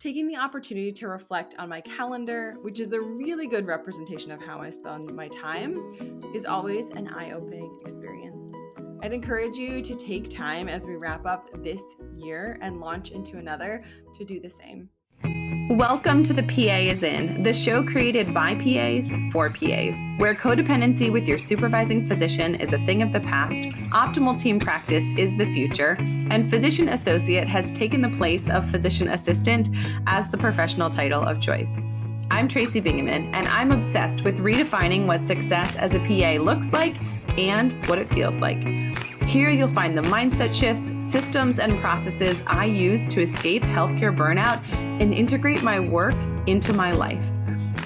Taking the opportunity to reflect on my calendar, which is a really good representation of how I spend my time, is always an eye-opening experience. I'd encourage you to take time as we wrap up this year and launch into another to do the same. Welcome to The PA is In, the show created by PAs for PAs, where codependency with your supervising physician is a thing of the past, optimal team practice is the future, and physician associate has taken the place of physician assistant as the professional title of choice. I'm Tracy Bingaman, and I'm obsessed with redefining what success as a PA looks like and what it feels like. Here you'll find the mindset shifts, systems, and processes I use to escape healthcare burnout and integrate my work into my life.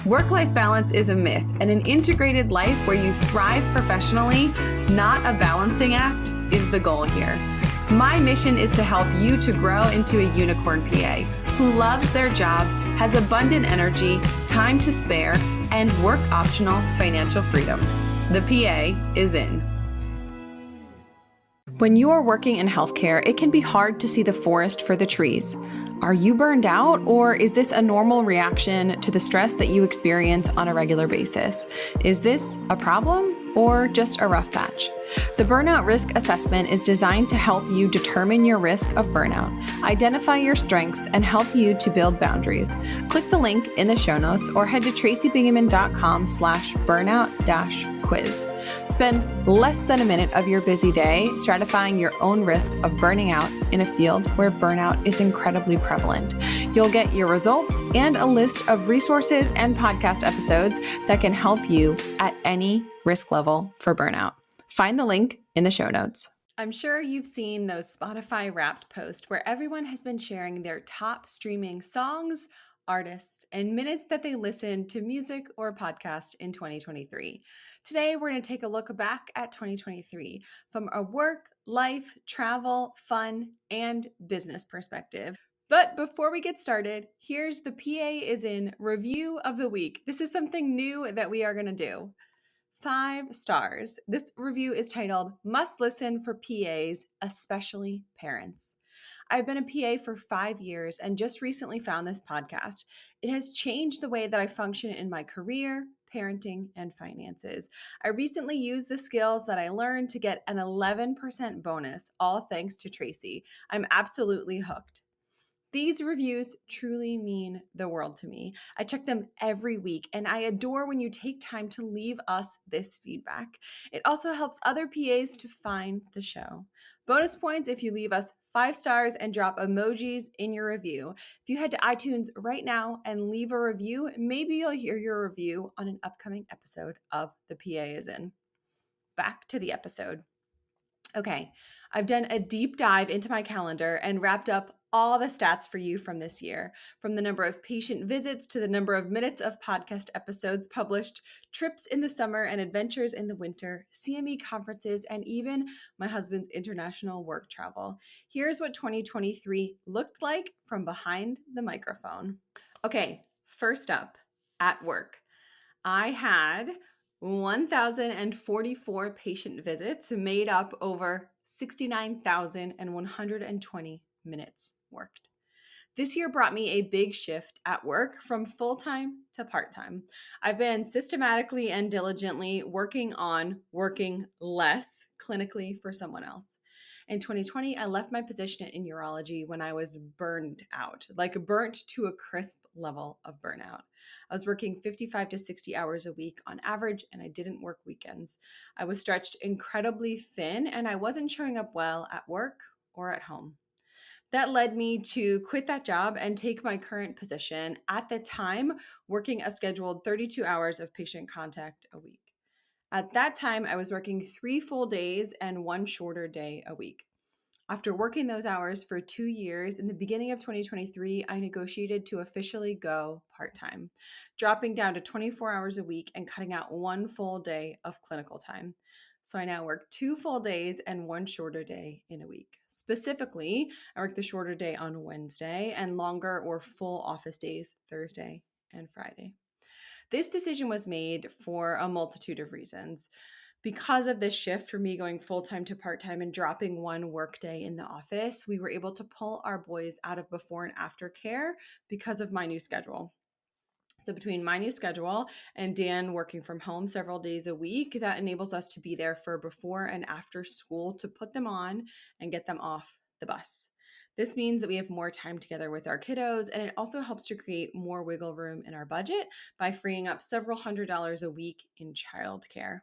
Work-life balance is a myth, and an integrated life where you thrive professionally, not a balancing act, is the goal here. My mission is to help you to grow into a unicorn PA who loves their job, has abundant energy, time to spare, and work-optional financial freedom. The PA is in. When you are working in healthcare, it can be hard to see the forest for the trees. Are you burned out, or is this a normal reaction to the stress that you experience on a regular basis? Is this a problem or just a rough patch? The Burnout Risk Assessment is designed to help you determine your risk of burnout, identify your strengths, and help you to build boundaries. Click the link in the show notes or head to tracybingaman.com/burnout-quiz. Spend less than a minute of your busy day stratifying your own risk of burning out in a field where burnout is incredibly prevalent. You'll get your results and a list of resources and podcast episodes that can help you at any risk level for burnout. Find the link in the show notes. I'm sure you've seen those Spotify Wrapped posts where everyone has been sharing their top streaming songs, artists, and minutes that they listened to music or podcast in 2023. Today, we're going to take a look back at 2023 from a work, life, travel, fun, and business perspective. But before we get started, here's the PA is in review of the week. This is something new that we are going to do. 5 stars. This review is titled Must Listen for PAs, Especially Parents. I've been a PA for 5 years and just recently found this podcast. It has changed the way that I function in my career, parenting, and finances. I recently used the skills that I learned to get an 11% bonus, all thanks to Tracy. I'm absolutely hooked. These reviews truly mean the world to me. I check them every week, and I adore when you take time to leave us this feedback. It also helps other PAs to find the show. Bonus points if you leave us 5 stars and drop emojis in your review. If you head to iTunes right now and leave a review, maybe you'll hear your review on an upcoming episode of The PA is In. Back to the episode. Okay, I've done a deep dive into my calendar and wrapped up all the stats for you from this year, from the number of patient visits to the number of minutes of podcast episodes published, trips in the summer and adventures in the winter, CME conferences, and even my husband's international work travel. Here's what 2023 looked like from behind the microphone. Okay, first up, at work. I had 1,044 patient visits made up over 69,120 minutes worked. This year brought me a big shift at work from full-time to part-time. I've been systematically and diligently working on working less clinically for someone else. In 2020, I left my position in urology when I was burned out, like burnt to a crisp level of burnout. I was working 55 to 60 hours a week on average, and I didn't work weekends. I was stretched incredibly thin, and I wasn't showing up well at work or at home. That led me to quit that job and take my current position, at the time working a scheduled 32 hours of patient contact a week. At that time, I was working 3 full days and 1 shorter day a week. After working those hours for 2 years, in the beginning of 2023, I negotiated to officially go part-time, dropping down to 24 hours a week and cutting out 1 full day of clinical time. So I now work 2 full days and 1 shorter day in a week. Specifically, I work the shorter day on Wednesday and longer or full office days Thursday and Friday. This decision was made for a multitude of reasons. Because of this shift for me going full-time to part-time and dropping one workday in the office, we were able to pull our boys out of before and after care because of my new schedule. So between my new schedule and Dan working from home several days a week, that enables us to be there for before and after school to put them on and get them off the bus. This means that we have more time together with our kiddos, and it also helps to create more wiggle room in our budget by freeing up several $100s a week in childcare.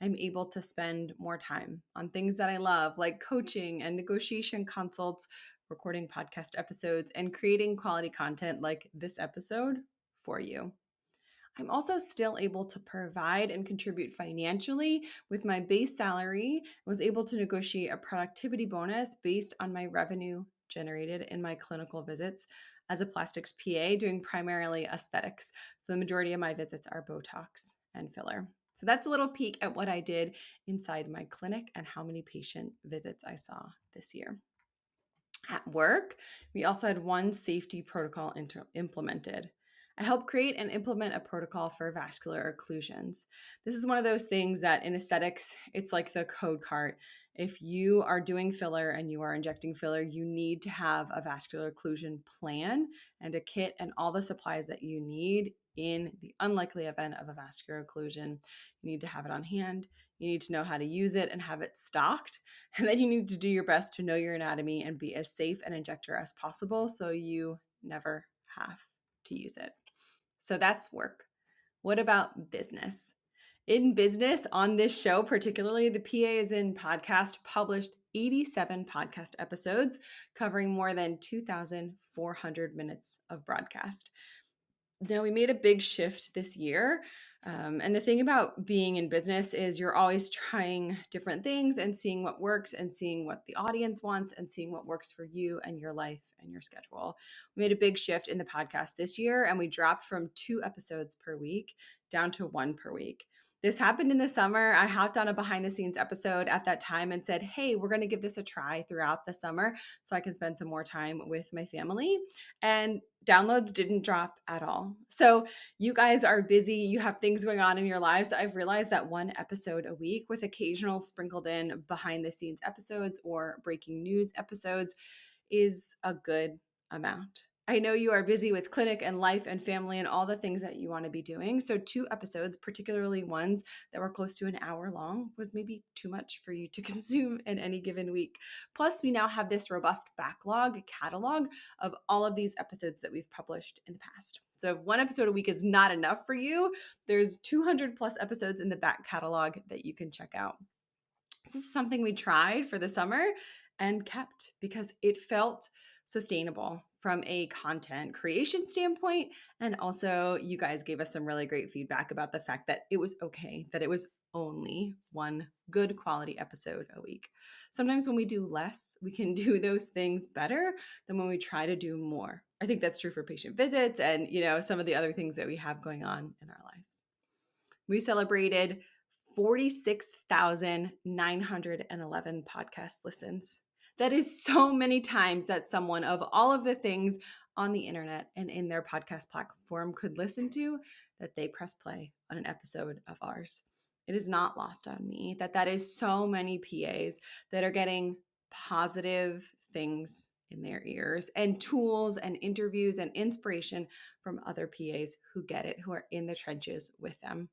I'm able to spend more time on things that I love, like coaching and negotiation consults, recording podcast episodes, and creating quality content like this episode for you. I'm also still able to provide and contribute financially with my base salary. I was able to negotiate a productivity bonus based on my revenue generated in my clinical visits as a plastics PA, doing primarily aesthetics. So the majority of my visits are Botox and filler. So that's a little peek at what I did inside my clinic and how many patient visits I saw this year. At work, we also had one safety protocol implemented. I helped create and implement a protocol for vascular occlusions. This is one of those things that in aesthetics, it's like the code card. If you are doing filler and you are injecting filler, you need to have a vascular occlusion plan and a kit and all the supplies that you need in the unlikely event of a vascular occlusion. You need to have it on hand. You need to know how to use it and have it stocked. And then you need to do your best to know your anatomy and be as safe an injector as possible so you never have to use it. So that's work. What about business? In business, on this show, particularly the PA is in podcast, published 87 podcast episodes covering more than 2,400 minutes of broadcast. Now, we made a big shift this year. And the thing about being in business is you're always trying different things and seeing what works and seeing what the audience wants and seeing what works for you and your life and your schedule. We made a big shift in the podcast this year, and we dropped from 2 episodes per week down to 1 per week. This happened in the summer. I hopped on a behind the scenes episode at that time and said, hey, we're going to give this a try throughout the summer so I can spend some more time with my family. And downloads didn't drop at all. So you guys are busy. You have things going on in your lives. I've realized that 1 episode a week with occasional sprinkled in behind the scenes episodes or breaking news episodes is a good amount. I know you are busy with clinic and life and family and all the things that you want to be doing. So 2 episodes, particularly ones that were close to an hour long, was maybe too much for you to consume in any given week. Plus, we now have this robust backlog catalog of all of these episodes that we've published in the past. So if 1 episode a week is not enough for you, there's 200 plus episodes in the back catalog that you can check out. This is something we tried for the summer and kept because it felt sustainable from a content creation standpoint. And also, you guys gave us some really great feedback about the fact that it was okay, that it was only 1 good quality episode a week. Sometimes when we do less, we can do those things better than when we try to do more. I think that's true for patient visits and, some of the other things that we have going on in our lives. We celebrated 46,911 podcast listens. That is so many times that someone of all of the things on the internet and in their podcast platform could listen to that they press play on an episode of ours. It is not lost on me that is so many PAs that are getting positive things in their ears and tools and interviews and inspiration from other PAs who get it, who are in the trenches with them.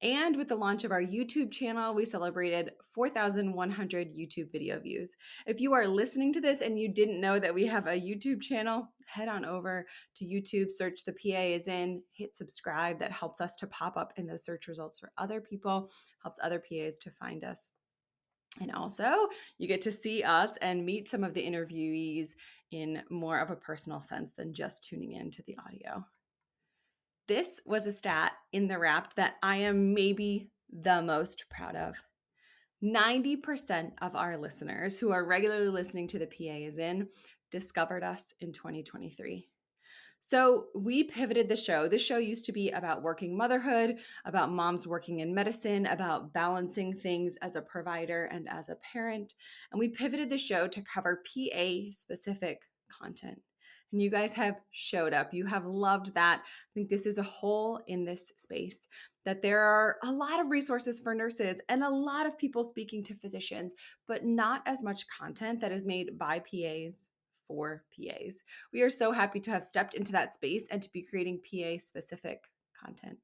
And with the launch of our YouTube channel, we celebrated 4,100 YouTube video views. If you are listening to this and you didn't know that we have a YouTube channel, head on over to YouTube, search the PA is in, hit subscribe. That helps us to pop up in those search results for other people, helps other PAs to find us. And also, you get to see us and meet some of the interviewees in more of a personal sense than just tuning in to the audio. This was a stat in the Wrapped that I am maybe the most proud of. 90% of our listeners who are regularly listening to the PA is in discovered us in 2023. So we pivoted the show. The show used to be about working motherhood, about moms working in medicine, about balancing things as a provider and as a parent. And we pivoted the show to cover PA-specific content. And you guys have showed up. You have loved that. I think this is a hole in this space. that there are a lot of resources for nurses and a lot of people speaking to physicians, but not as much content that is made by PAs for PAs. We are so happy to have stepped into that space and to be creating PA specific content.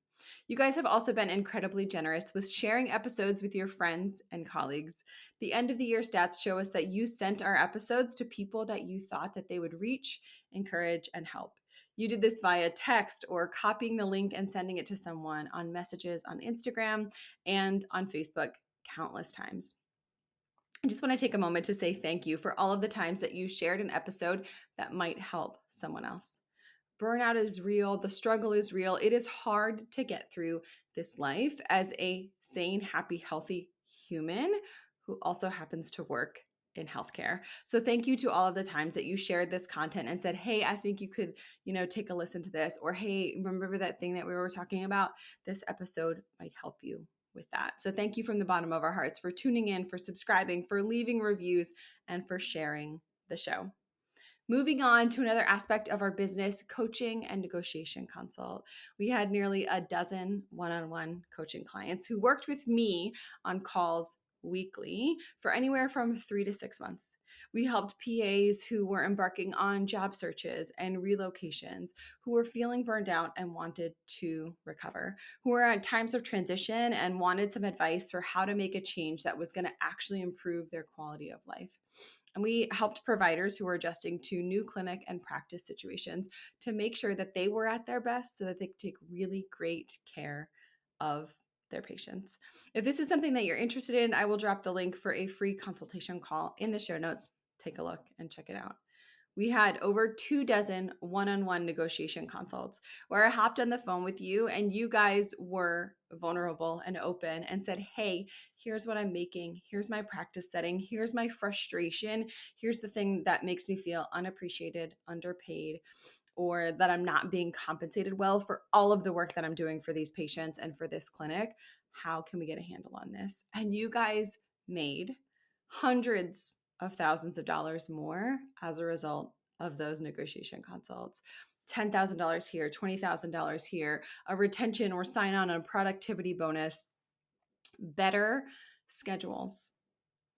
You guys have also been incredibly generous with sharing episodes with your friends and colleagues. The end of the year stats show us that you sent our episodes to people that you thought that they would reach, encourage, and help. You did this via text or copying the link and sending it to someone on messages on Instagram and on Facebook countless times. I just want to take a moment to say thank you for all of the times that you shared an episode that might help someone else. Burnout is real. The struggle is real. It is hard to get through this life as a sane, happy, healthy human who also happens to work in healthcare. So thank you to all of the times that you shared this content and said, hey, I think you could, take a listen to this, or hey, remember that thing that we were talking about? This episode might help you with that. So thank you from the bottom of our hearts for tuning in, for subscribing, for leaving reviews, and for sharing the show. Moving on to another aspect of our business, coaching and negotiation consult. We had nearly a dozen one-on-one coaching clients who worked with me on calls weekly for anywhere from 3 to 6 months. We helped PAs who were embarking on job searches and relocations, who were feeling burned out and wanted to recover, who were at times of transition and wanted some advice for how to make a change that was going to actually improve their quality of life. And we helped providers who were adjusting to new clinic and practice situations to make sure that they were at their best so that they could take really great care of their patients. If this is something that you're interested in, I will drop the link for a free consultation call in the show notes. Take a look and check it out. We had over 24 one-on-one negotiation consults where I hopped on the phone with you and you guys were vulnerable and open and said, hey, here's what I'm making. Here's my practice setting. Here's my frustration. Here's the thing that makes me feel unappreciated, underpaid, or that I'm not being compensated well for all of the work that I'm doing for these patients and for this clinic. How can we get a handle on this? And you guys made hundreds of thousands of dollars more as a result of those negotiation consults. $10,000 here, $20,000 here, a retention or sign on a productivity bonus, better schedules,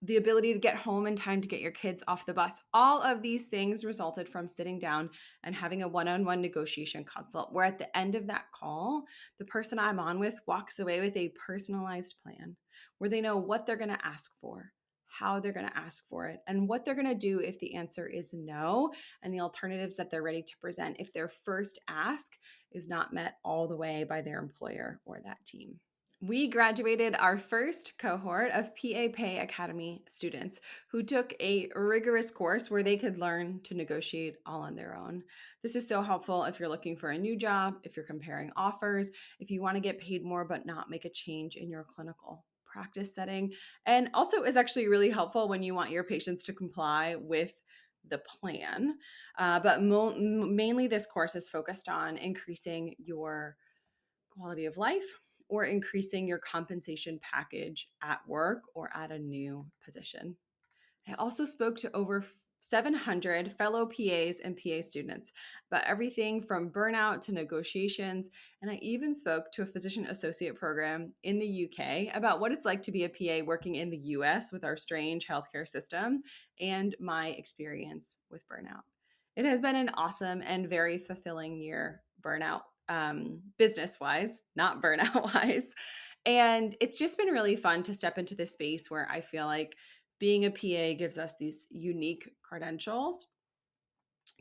the ability to get home in time to get your kids off the bus. All of these things resulted from sitting down and having a one-on-one negotiation consult where at the end of that call, the person I'm on with walks away with a personalized plan where they know what they're going to ask for, how they're going to ask for it, and what they're going to do if the answer is no, and the alternatives that they're ready to present if their first ask is not met all the way by their employer or that team. We graduated our first cohort of PA Pay Academy students who took a rigorous course where they could learn to negotiate all on their own. This is so helpful if you're looking for a new job, if you're comparing offers, if you want to get paid more but not make a change in your clinical practice setting, and also is actually really helpful when you want your patients to comply with the plan. But mainly this course is focused on increasing your quality of life or increasing your compensation package at work or at a new position. I also spoke to over 700 fellow PAs and PA students about everything from burnout to negotiations. And I even spoke to a physician associate program in the UK about what it's like to be a PA working in the US with our strange healthcare system and my experience with burnout. It has been an awesome and very fulfilling year, business wise, not burnout wise. And it's just been really fun to step into this space where I feel like being a PA gives us these unique credentials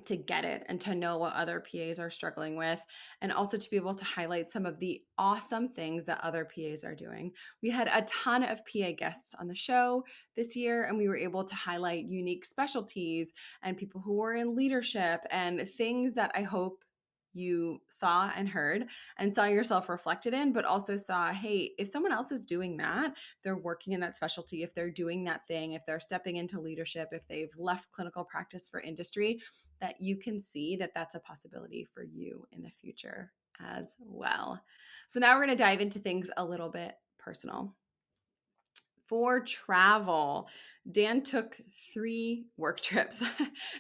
to get it and to know what other PAs are struggling with, and also to be able to highlight some of the awesome things that other PAs are doing. We had a ton of PA guests on the show this year, and we were able to highlight unique specialties and people who were in leadership and things that I hope you saw and heard and saw yourself reflected in, but also saw, hey, if someone else is doing that, they're working in that specialty, if they're doing that thing, if they're stepping into leadership, if they've left clinical practice for industry, that you can see that that's a possibility for you in the future as well. So now we're going to dive into things a little bit personal. For travel, Dan took 3 work trips.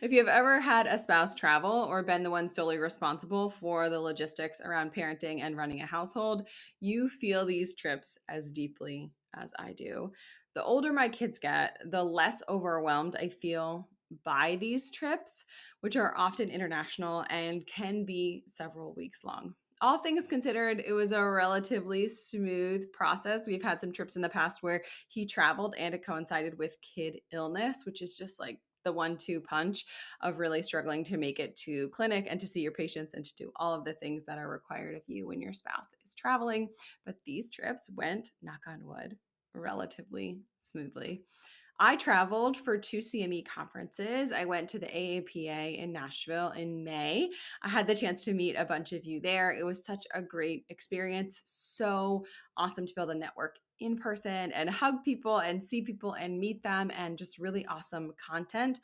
If you have ever had a spouse travel or been the one solely responsible for the logistics around parenting and running a household, you feel these trips as deeply as I do. The older my kids get, the less overwhelmed I feel by these trips, which are often international and can be several weeks long. All things considered, it was a relatively smooth process. We've had some trips in the past where he traveled and it coincided with kid illness, which is just like the 1-2 punch of really struggling to make it to clinic and to see your patients and to do all of the things that are required of you when your spouse is traveling. But these trips went, knock on wood, relatively smoothly. I traveled for 2 CME conferences. I went to the AAPA in Nashville in May. I had the chance to meet a bunch of you there. It was such a great experience. So awesome to be able to network in person and hug people and see people and meet them, and just really awesome content.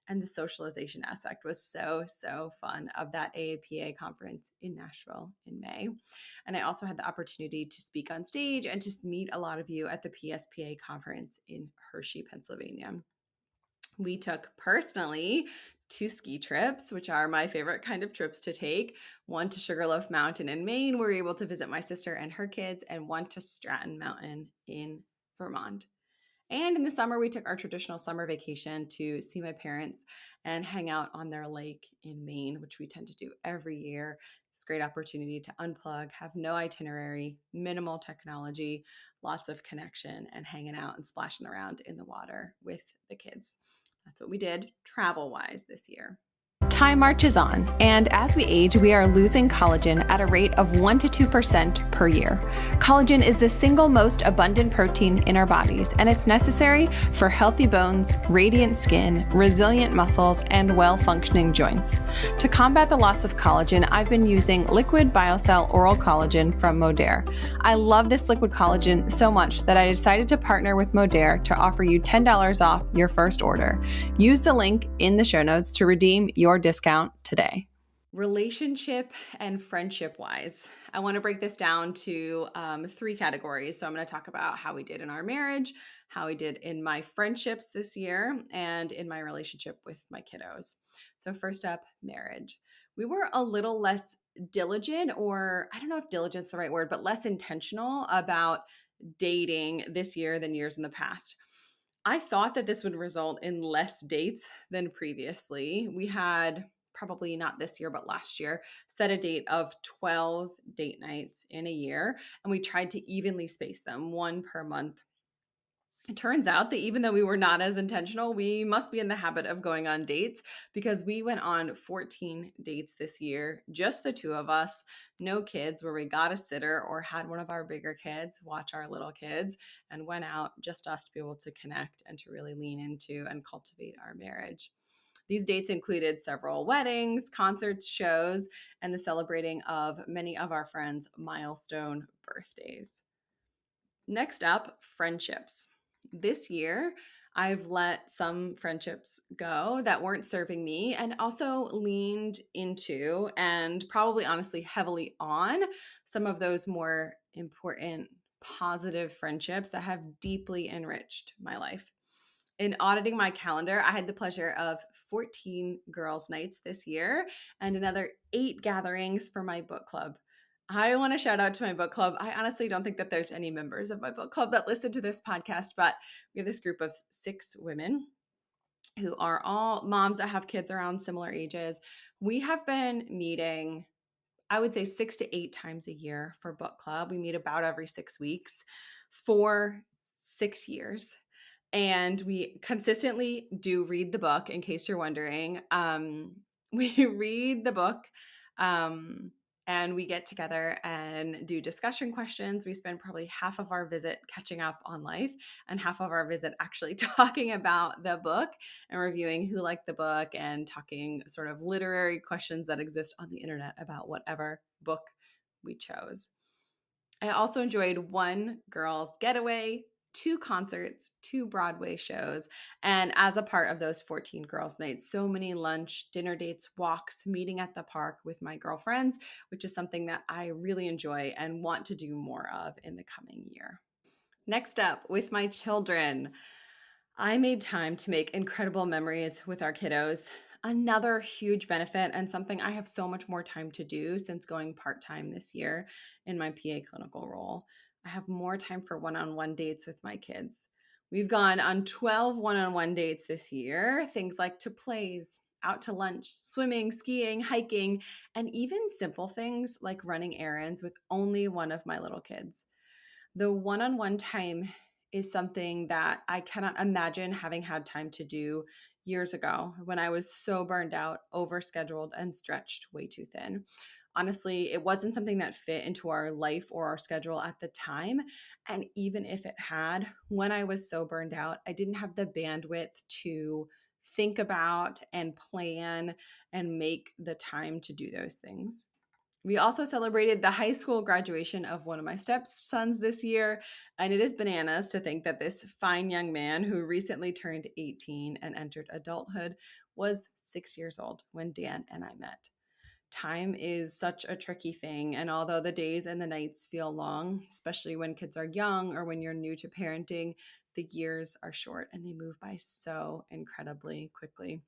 And the socialization aspect was so fun of that AAPA conference in Nashville in May. And I also had the opportunity to speak on stage and to meet a lot of you at the PSPA conference in Hershey, Pennsylvania. We took personally 2 ski trips, which are my favorite kind of trips to take. One to Sugarloaf Mountain in Maine, where we were able to visit my sister and her kids, and one to Stratton Mountain in Vermont. And in the summer, we took our traditional summer vacation to see my parents and hang out on their lake in Maine, which we tend to do every year. It's a great opportunity to unplug, have no itinerary, minimal technology, lots of connection, and hanging out and splashing around in the water with the kids. That's what we did travel-wise this year. Time marches on, and as we age, we are losing collagen at a rate of 1 to 2% per year. Collagen is the single most abundant protein in our bodies, and it's necessary for healthy bones, radiant skin, resilient muscles, and well-functioning joints. To combat the loss of collagen, I've been using Liquid BioCell Oral Collagen from Modere. I love this liquid collagen so much that I decided to partner with Modere to offer you $10 off your first order. Use the link in the show notes to redeem your discount today. Relationship and friendship wise, I want to break this down to 3 categories. So I'm going to talk about how we did in our marriage, how we did in my friendships this year, and in my relationship with my kiddos. So first up, marriage. We were a little less diligent, or I don't know if diligence is the right word, but less intentional about dating this year than years in the past. I thought that this would result in less dates than previously. We had, probably not this year, but last year, set a date of 12 date nights in a year, and we tried to evenly space them, 1 per month. It turns out that even though we were not as intentional, we must be in the habit of going on dates, because we went on 14 dates this year, just the 2 of us, no kids, where we got a sitter or had one of our bigger kids watch our little kids, and went out, just us, to be able to connect and to really lean into and cultivate our marriage. These dates included several weddings, concerts, shows, and the celebrating of many of our friends' milestone birthdays. Next up, friendships. This year, I've let some friendships go that weren't serving me, and also leaned into, and probably honestly heavily on, some of those more important, positive friendships that have deeply enriched my life. In auditing my calendar, I had the pleasure of 14 girls' nights this year and another 8 gatherings for my book club. I want to shout out to my book club. I honestly don't think that there's any members of my book club that listen to this podcast, but we have this group of 6 women who are all moms that have kids around similar ages. We have been meeting, I would say, 6 to 8 times a year for book club. We meet about every 6 weeks for 6 years. And we consistently do read the book, in case you're wondering. We read the book, and we get together and do discussion questions. We spend probably half of our visit catching up on life and half of our visit actually talking about the book and reviewing who liked the book and talking sort of literary questions that exist on the internet about whatever book we chose. I also enjoyed 1 girls' getaway, 2 concerts, 2 Broadway shows, and as a part of those 14 girls' nights, so many lunch, dinner dates, walks, meeting at the park with my girlfriends, which is something that I really enjoy and want to do more of in the coming year. Next up, with my children, I made time to make incredible memories with our kiddos. Another huge benefit, and something I have so much more time to do since going part time this year in my PA clinical role. I have more time for one on one dates with my kids. We've gone on 12 one on one dates this year, things like to plays, out to lunch, swimming, skiing, hiking, and even simple things like running errands with only one of my little kids. The one on one time is something that I cannot imagine having had time to do years ago when I was so burned out, overscheduled, and stretched way too thin. Honestly, it wasn't something that fit into our life or our schedule at the time. And even if it had, when I was so burned out, I didn't have the bandwidth to think about and plan and make the time to do those things. We also celebrated the high school graduation of one of my stepsons this year, and it is bananas to think that this fine young man who recently turned 18 and entered adulthood was 6 years old when Dan and I met. Time is such a tricky thing, and although the days and the nights feel long, especially when kids are young or when you're new to parenting, the years are short and they move by so incredibly quickly.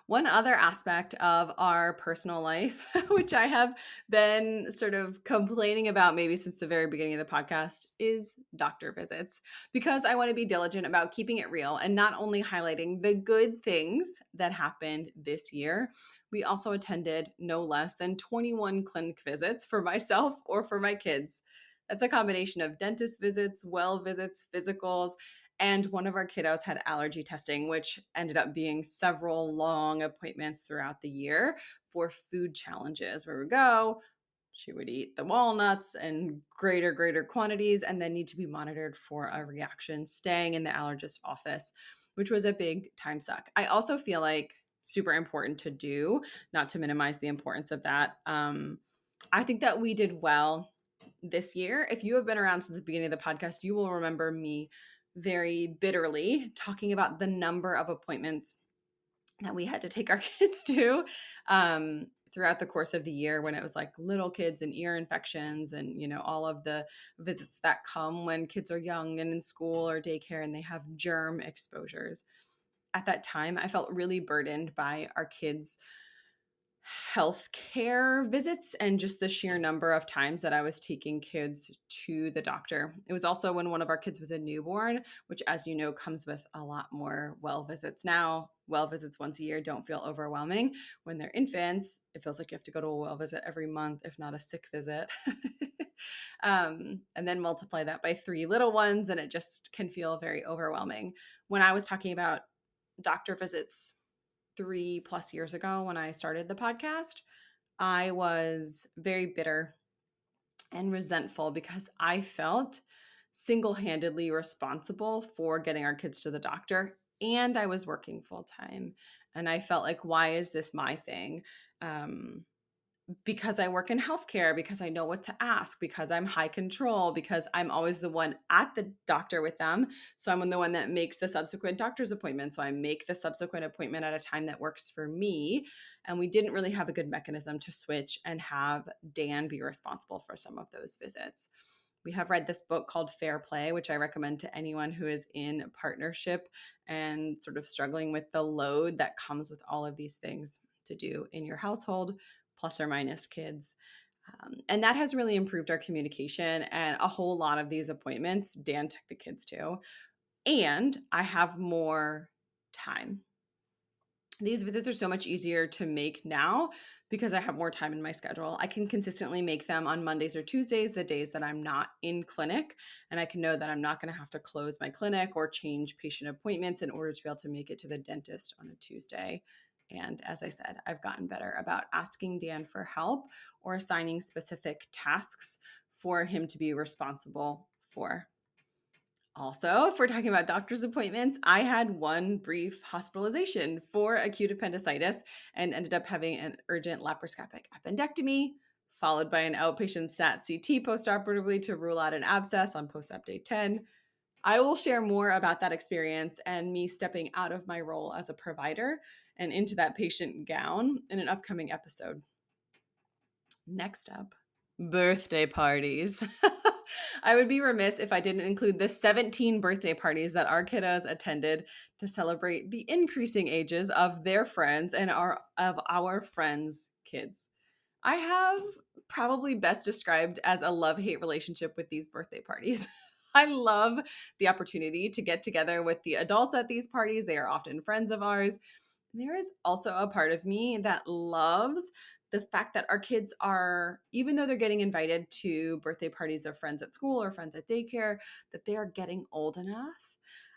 One other aspect of our personal life, which I have been sort of complaining about maybe since the very beginning of the podcast, is doctor visits, because I want to be diligent about keeping it real and not only highlighting the good things that happened this year. We also attended no less than 21 clinic visits for myself or for my kids. That's a combination of dentist visits, well visits, physicals, and one of our kiddos had allergy testing, which ended up being several long appointments throughout the year for food challenges where we go. She would eat the walnuts in greater quantities and then need to be monitored for a reaction, staying in the allergist office, which was a big time suck. I also feel like super important to do, not to minimize the importance of that. I think that we did well this year. If you have been around since the beginning of the podcast, you will remember me very bitterly talking about the number of appointments that we had to take our kids to throughout the course of the year, when it was like little kids and ear infections and, you know, all of the visits that come when kids are young and in school or daycare and they have germ exposures. At that time, I felt really burdened by our kids' healthcare visits and just the sheer number of times that I was taking kids to the doctor. It was also when one of our kids was a newborn, which, as you know, comes with a lot more well visits. Now, well visits once a year don't feel overwhelming. When they're infants, it feels like you have to go to a well visit every month, if not a sick visit. And then multiply that by 3 little ones, and it just can feel very overwhelming. When I was talking about doctor visits 3+ years ago when I started the podcast, I was very bitter and resentful because I felt single-handedly responsible for getting our kids to the doctor, and I was working full time. And I felt like, why is this my thing? Because I work in healthcare, because I know what to ask, because I'm high control, because I'm always the one at the doctor with them. So I'm the one that makes the subsequent doctor's appointment. So I make the subsequent appointment at a time that works for me. And we didn't really have a good mechanism to switch and have Dan be responsible for some of those visits. We have read this book called Fair Play, which I recommend to anyone who is in partnership and sort of struggling with the load that comes with all of these things to do in your household, plus or minus kids. And that has really improved our communication. And a whole lot of these appointments, Dan took the kids to. And I have more time. These visits are so much easier to make now because I have more time in my schedule. I can consistently make them on Mondays or Tuesdays, the days that I'm not in clinic. And I can know that I'm not going to have to close my clinic or change patient appointments in order to be able to make it to the dentist on a Tuesday. And as I said, I've gotten better about asking Dan for help or assigning specific tasks for him to be responsible for. Also, if we're talking about doctor's appointments, I had one brief hospitalization for acute appendicitis and ended up having an urgent laparoscopic appendectomy, followed by an outpatient stat CT postoperatively to rule out an abscess on post-op day 10. I will share more about that experience and me stepping out of my role as a provider and into that patient gown in an upcoming episode. Next up, birthday parties. I would be remiss if I didn't include the 17 birthday parties that our kiddos attended to celebrate the increasing ages of their friends and of our friends' kids. I have probably best described as a love-hate relationship with these birthday parties. I love the opportunity to get together with the adults at these parties. They are often friends of ours. There is also a part of me that loves the fact that our kids are, even though they're getting invited to birthday parties of friends at school or friends at daycare, that they are getting old enough.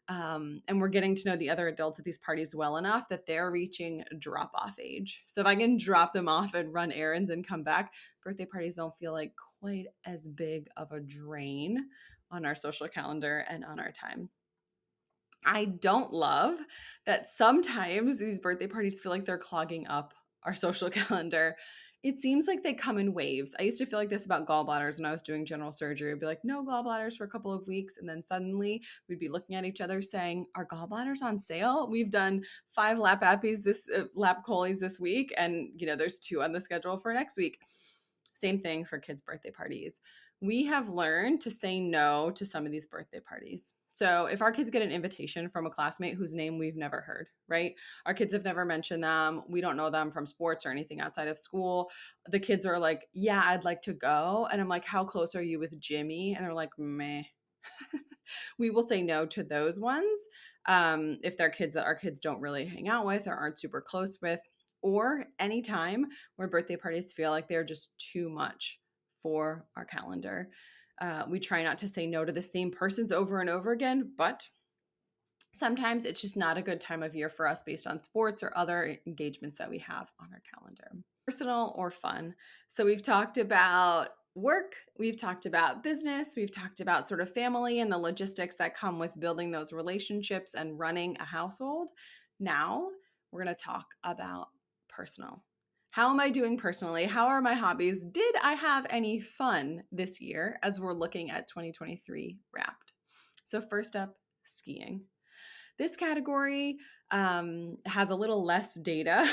And we're getting to know the other adults at these parties well enough that they're reaching drop off age. So if I can drop them off and run errands and come back, birthday parties don't feel like quite as big of a drain on our social calendar and on our time. I don't love that sometimes these birthday parties feel like they're clogging up our social calendar. It seems like they come in waves. I used to feel like this about gallbladders when I was doing general surgery. I'd be like, no gallbladders for a couple of weeks. And then suddenly we'd be looking at each other saying, are gallbladders on sale? We've done 5 lap colis this week. And, there's 2 on the schedule for next week. Same thing for kids' birthday parties. We have learned to say no to some of these birthday parties. So if our kids get an invitation from a classmate whose name we've never heard, right? Our kids have never mentioned them. We don't know them from sports or anything outside of school. The kids are like, yeah, I'd like to go. And I'm like, how close are you with Jimmy? And they're like, meh. We will say no to those ones if they're kids that our kids don't really hang out with or aren't super close with, or anytime where birthday parties feel like they're just too much for our calendar. We try not to say no to the same persons over and over again, but sometimes it's just not a good time of year for us based on sports or other engagements that we have on our calendar. Personal or fun. So we've talked about work, we've talked about business, we've talked about sort of family and the logistics that come with building those relationships and running a household. Now we're going to talk about personal. How am I doing personally? How are my hobbies? Did I have any fun this year as we're looking at 2023 wrapped? So first up, skiing. This category has a little less data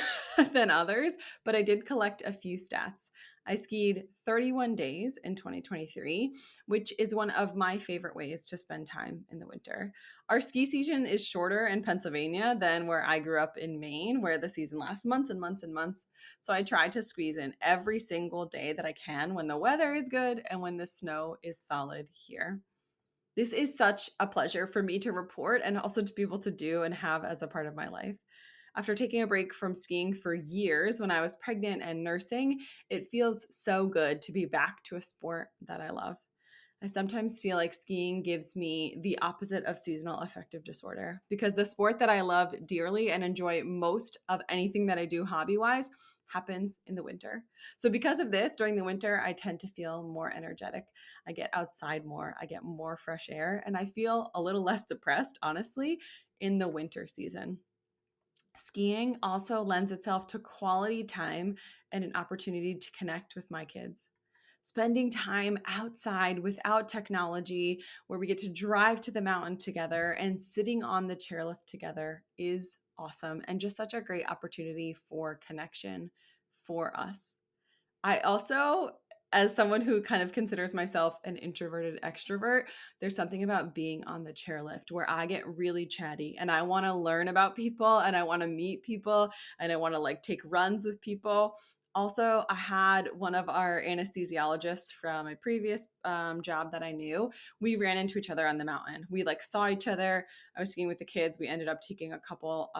than others, but I did collect a few stats. I skied 31 days in 2023, which is one of my favorite ways to spend time in the winter. Our ski season is shorter in Pennsylvania than where I grew up in Maine, where the season lasts months and months and months. So I try to squeeze in every single day that I can when the weather is good and when the snow is solid here. This is such a pleasure for me to report and also to be able to do and have as a part of my life. After taking a break from skiing for years when I was pregnant and nursing, it feels so good to be back to a sport that I love. I sometimes feel like skiing gives me the opposite of seasonal affective disorder because the sport that I love dearly and enjoy most of anything that I do hobby-wise happens in the winter. So because of this, during the winter, I tend to feel more energetic. I get outside more, I get more fresh air, and I feel a little less depressed, honestly, in the winter season. Skiing also lends itself to quality time and an opportunity to connect with my kids. Spending time outside without technology, where we get to drive to the mountain together and sitting on the chairlift together is awesome and just such a great opportunity for connection for us. I also, as someone who kind of considers myself an introverted extrovert, there's something about being on the chairlift where I get really chatty and I want to learn about people and I want to meet people and I want to like take runs with people. Also, I had one of our anesthesiologists from my previous job that I knew. We ran into each other on the mountain. We like saw each other. I was skiing with the kids. We ended up taking a couple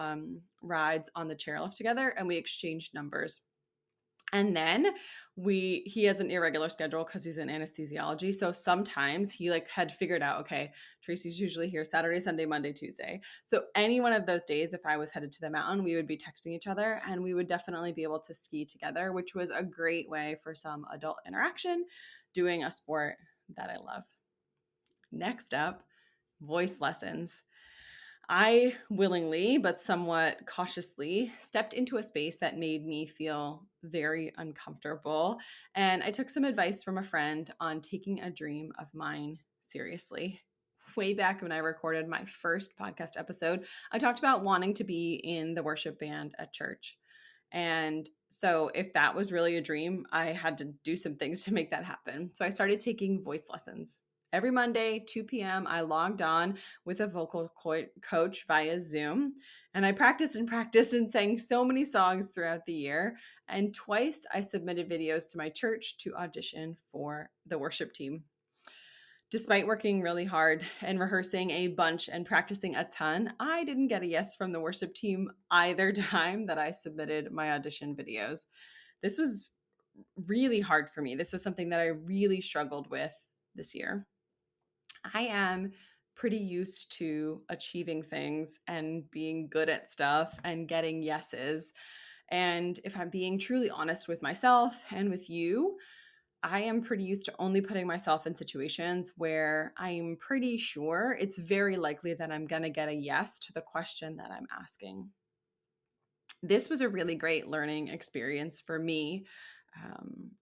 rides on the chairlift together and we exchanged numbers. And then he has an irregular schedule because he's in anesthesiology. So sometimes he like had figured out, okay, Tracy's usually here Saturday, Sunday, Monday, Tuesday. So any one of those days, if I was headed to the mountain, we would be texting each other and we would definitely be able to ski together, which was a great way for some adult interaction, doing a sport that I love. Next up, voice lessons. I willingly, but somewhat cautiously, stepped into a space that made me feel very uncomfortable. And I took some advice from a friend on taking a dream of mine seriously. Way back when I recorded my first podcast episode, I talked about wanting to be in the worship band at church. And So if that was really a dream, I had to do some things to make that happen. So I started taking voice lessons. Every Monday, 2 p.m., I logged on with a vocal coach via Zoom, and I practiced and sang so many songs throughout the year. And twice I submitted videos to my church to audition for the worship team. Despite working really hard and rehearsing a bunch and practicing a ton, I didn't get a yes from the worship team either time that I submitted my audition videos. This was really hard for me. This was something that I really struggled with this year. I am pretty used to achieving things and being good at stuff and getting yeses. And if I'm being truly honest with myself and with you, I am pretty used to only putting myself in situations where I'm pretty sure it's very likely that I'm going to get a yes to the question that I'm asking. This was a really great learning experience for me,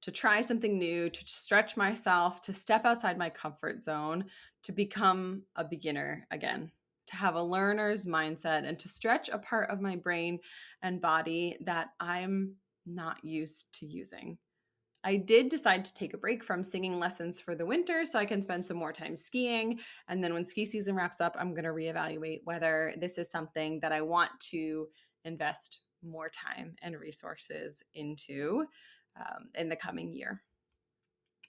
to try something new, to stretch myself, to step outside my comfort zone, to become a beginner again, to have a learner's mindset, and to stretch a part of my brain and body that I'm not used to using. I did decide to take a break from singing lessons for the winter so I can spend some more time skiing. And then when ski season wraps up, I'm going to reevaluate whether this is something that I want to invest more time and resources into in the coming year.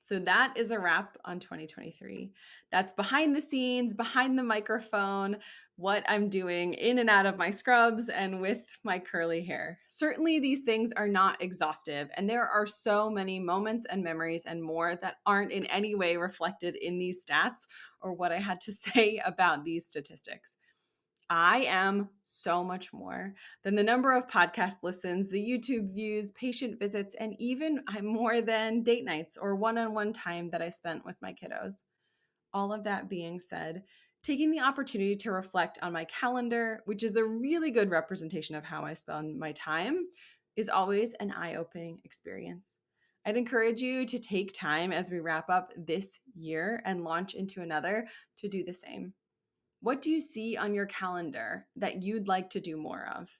So that is a wrap on 2023. That's behind the scenes, behind the microphone, what I'm doing in and out of my scrubs and with my curly hair. Certainly these things are not exhaustive, and there are so many moments and memories and more that aren't in any way reflected in these stats or what I had to say about these statistics. I am so much more than the number of podcast listens, the YouTube views, patient visits, and even I'm more than date nights or one-on-one time that I spent with my kiddos. All of that being said, taking the opportunity to reflect on my calendar, which is a really good representation of how I spend my time, is always an eye-opening experience. I'd encourage you to take time as we wrap up this year and launch into another to do the same. What do you see on your calendar that you'd like to do more of?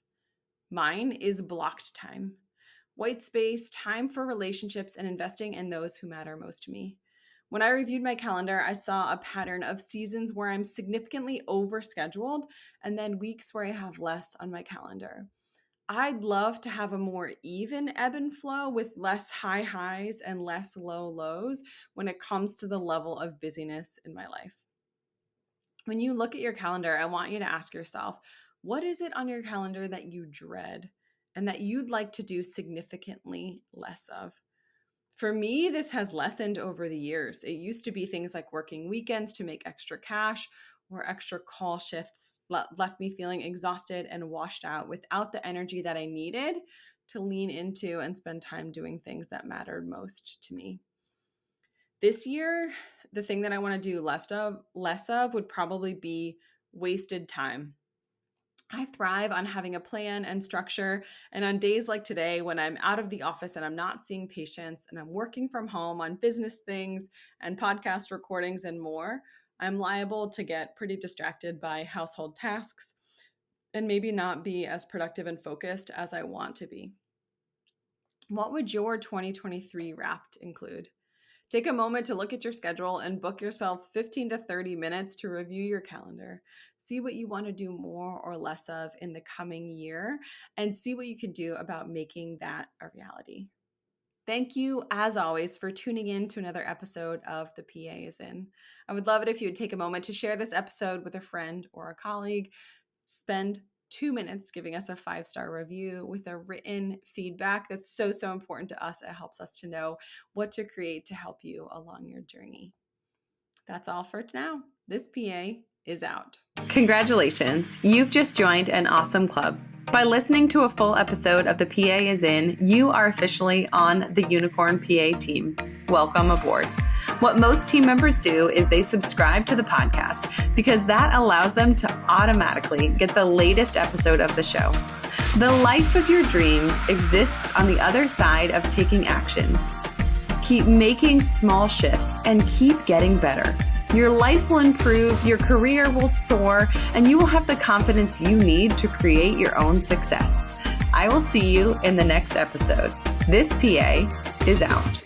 Mine is blocked time, white space, time for relationships, and investing in those who matter most to me. When I reviewed my calendar, I saw a pattern of seasons where I'm significantly overscheduled and then weeks where I have less on my calendar. I'd love to have a more even ebb and flow with less high highs and less low lows when it comes to the level of busyness in my life. When you look at your calendar, I want you to ask yourself, what is it on your calendar that you dread and that you'd like to do significantly less of? For me, this has lessened over the years. It used to be things like working weekends to make extra cash or extra call shifts left me feeling exhausted and washed out without the energy that I needed to lean into and spend time doing things that mattered most to me. This year, the thing that I want to do less of would probably be wasted time. I thrive on having a plan and structure, and on days like today when I'm out of the office and I'm not seeing patients and I'm working from home on business things and podcast recordings and more, I'm liable to get pretty distracted by household tasks and maybe not be as productive and focused as I want to be. What would your 2023 Wrapped include? Take a moment to look at your schedule and book yourself 15 to 30 minutes to review your calendar. See what you want to do more or less of in the coming year and see what you can do about making that a reality. Thank you, as always, for tuning in to another episode of The PA is In. I would love it if you would take a moment to share this episode with a friend or a colleague. Spend 2 minutes giving us a 5-star review with a written feedback. That's so important to us. It helps us to know what to create to help you along your journey. That's all for now. This PA is out. Congratulations. You've just joined an awesome club. By listening to a full episode of The PA is In, you are officially on the Unicorn PA team. Welcome aboard. What most team members do is they subscribe to the podcast because that allows them to automatically get the latest episode of the show. The life of your dreams exists on the other side of taking action. Keep making small shifts and keep getting better. Your life will improve, your career will soar, and you will have the confidence you need to create your own success. I will see you in the next episode. This PA is out.